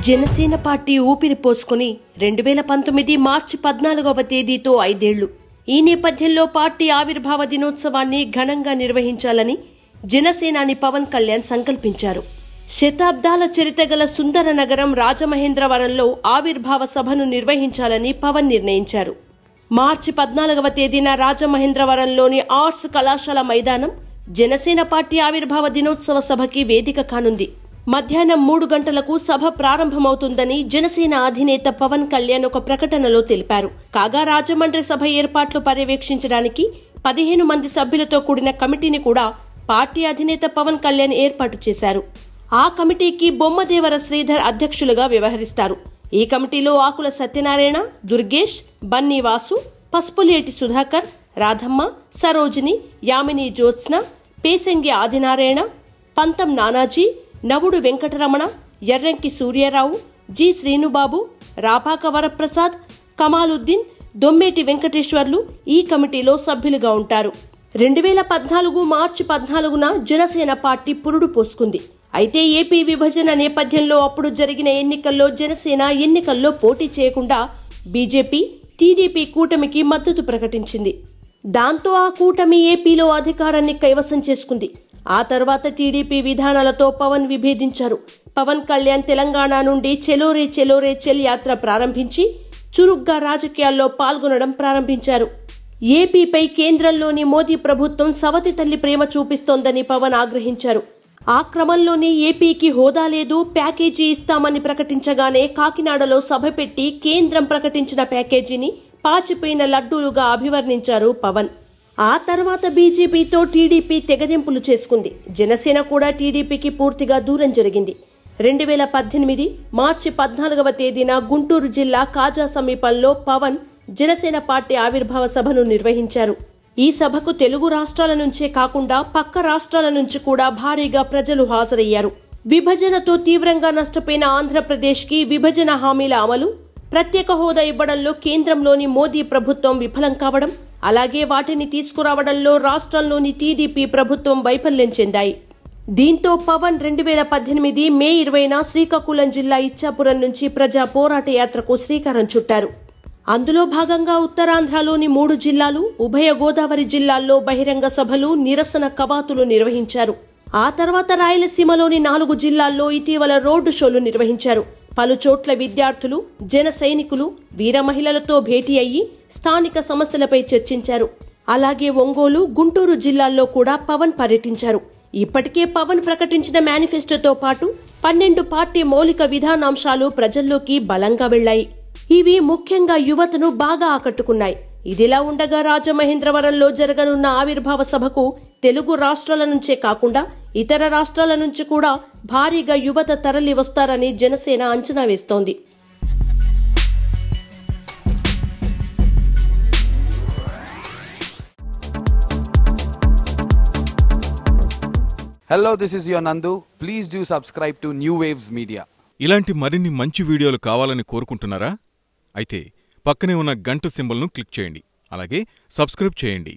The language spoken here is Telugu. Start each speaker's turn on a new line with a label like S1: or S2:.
S1: జనసేన పార్టీ ఊపిరి పోసుకుని 2019 మార్చి 14వ తేదీతో 5 ఏళ్లు. ఈ నేపథ్యంలో పార్టీ ఆవిర్భావ దినోత్సవాన్ని ఘనంగా నిర్వహించాలని జనసేనాని పవన్ కళ్యాణ్ సంకల్పించారు. శతాబ్దాల చరిత్రగల సుందర నగరం రాజమహేంద్రవరంలో ఆవిర్భావ సభను నిర్వహించాలని పవన్ నిర్ణయించారు. మార్చి 14వ తేదీన రాజమహేంద్రవరంలోని ఆర్ట్స్ కళాశాల మైదానం జనసేన పార్టీ ఆవిర్భావ దినోత్సవ సభకి వేదిక కానుంది. మధ్యాహ్నం 3 గంటలకు సభ ప్రారంభమవుతుందని జనసేన అధినేత పవన్ కళ్యాణ్ ఒక ప్రకటనలో తెలిపారు. కాగా రాజమండ్రి సభ ఏర్పాట్లు పర్యవేక్షించడానికి 15 మంది సభ్యులతో కూడిన కమిటీని కూడా పార్టీ అధినేత పవన్ కళ్యాణ్ ఏర్పాటు చేశారు. ఆ కమిటీకి బొమ్మదేవర శ్రీధర్ అధ్యక్షులుగా వ్యవహరిస్తారు. ఈ కమిటీలో ఆకుల సత్యనారాయణ, దుర్గేష్, బన్నీ వాసు, పసుపులేటి సుధాకర్, రాధమ్మ, సరోజిని, యామిని జ్యోత్స్న, పేసంగి ఆదినారాయణ, పంతం నానాజీ, నవుడు వెంకటరమణ, ఎర్రంకి సూర్యారావు, జి శ్రీనుబాబు, రాపాక వరప్రసాద్, కమాలుద్దీన్, దొమ్మేటి వెంకటేశ్వర్లు ఈ కమిటీలో సభ్యులుగా ఉంటారు. 2014 మార్చి 14న జనసేన పార్టీ పురుడు పోసుకుంది. అయితే ఏపీ విభజన నేపథ్యంలో అప్పుడు జరిగిన ఎన్నికల్లో జనసేన ఎన్నికల్లో పోటీ చేయకుండా బీజేపీ, టీడీపీ కూటమికి మద్దతు ప్రకటించింది. దాంతో ఆ కూటమి ఏపీలో అధికారాన్ని కైవసం చేసుకుంది. ఆ తర్వాత టీడీపీ విధానాలతో పవన్ విభేదించారు. పవన్ కళ్యాణ్ తెలంగాణ నుండి చెలోరే చెలోరే చెల్ యాత్ర ప్రారంభించి చురుగ్గా రాజకీయాల్లో పాల్గొనడం ప్రారంభించారు. ఏపీపై కేంద్రంలోని మోదీ ప్రభుత్వం సవతి తల్లి ప్రేమ చూపిస్తోందని పవన్ ఆగ్రహించారు. ఆ క్రమంలోనే ఏపీకి హోదా లేదు, ప్యాకేజీ ఇస్తామని ప్రకటించగానే కాకినాడలో సభ పెట్టి కేంద్రం ప్రకటించిన ప్యాకేజీని పాచిపోయిన లడ్డూలుగా అభివర్ణించారు పవన్. ఆ తర్వాత బీజేపీతో టీడీపీ తెగదెంపులు చేసుకుంది. జనసేన కూడా టీడీపీకి పూర్తిగా దూరం జరిగింది. 2018 మార్చి 14వ తేదీన గుంటూరు జిల్లా కాజా సమీపంలో పవన్ జనసేన పార్టీ ఆవిర్భావ సభను నిర్వహించారు. ఈ సభకు తెలుగు రాష్ట్రాల నుంచే కాకుండా పక్క రాష్ట్రాల నుంచి కూడా భారీగా ప్రజలు హాజరయ్యారు. విభజనతో తీవ్రంగా నష్టపోయిన ఆంధ్రప్రదేశ్కి విభజన హామీల అమలు, ప్రత్యేక హోదా ఇవ్వడంలో కేంద్రంలోని మోదీ ప్రభుత్వం విఫలం కావడం, అలాగే వాటిని తీసుకురావడంలో రాష్ట్రంలోని టీడీపీ ప్రభుత్వం వైఫల్యం చెందాయి. దీంతో పవన్ 2018 మే 20న శ్రీకాకుళం జిల్లా ఇచ్చాపురం నుంచి ప్రజా పోరాట యాత్రకు శ్రీకారం చుట్టారు. అందులో భాగంగా ఉత్తరాంధ్రలోని 3 జిల్లాలు, ఉభయ గోదావరి జిల్లాల్లో బహిరంగ సభలు, నిరసన కవాతులు నిర్వహించారు. ఆ తర్వాత రాయలసీమలోని 4 జిల్లాల్లో ఇటీవల రోడ్డు షోలు నిర్వహించారు. పలు చోట్ల విద్యార్థులు, జన సైనికులు, వీర మహిళలతో భేటీ అయ్యి స్థానిక సమస్యలపై చర్చించారు. అలాగే ఒంగోలు, గుంటూరు జిల్లాల్లో కూడా పవన్ పర్యటించారు. ఇప్పటికే పవన్ ప్రకటించిన మేనిఫెస్టోతో పాటు 12 పార్టీ మౌలిక విధానాంశాలు ప్రజల్లోకి బలంగా వెళ్లాయి. ఇవి ముఖ్యంగా యువతను బాగా ఆకట్టుకున్నాయి. ఇదిలా ఉండగా రాజమహేంద్రవరంలో జరగనున్న ఆవిర్భావ సభకు తెలుగు రాష్ట్రాల నుంచే కాకుండా ఇతర రాష్ట్రాల నుంచి కూడా భారీగా యువత తరలి వస్తారని జనసేన అంచనా వేస్తోంది.
S2: Hello, this is your Nandu. Please do subscribe to New Waves Media.
S3: ఇలాంటి మరిన్ని మంచి వీడియోలు కావాలని కోరుకుంటున్నారా? అయితే పక్కనే ఉన్న గంట సింబల్ను క్లిక్ చేయండి. అలాగే సబ్స్క్రైబ్ చేయండి.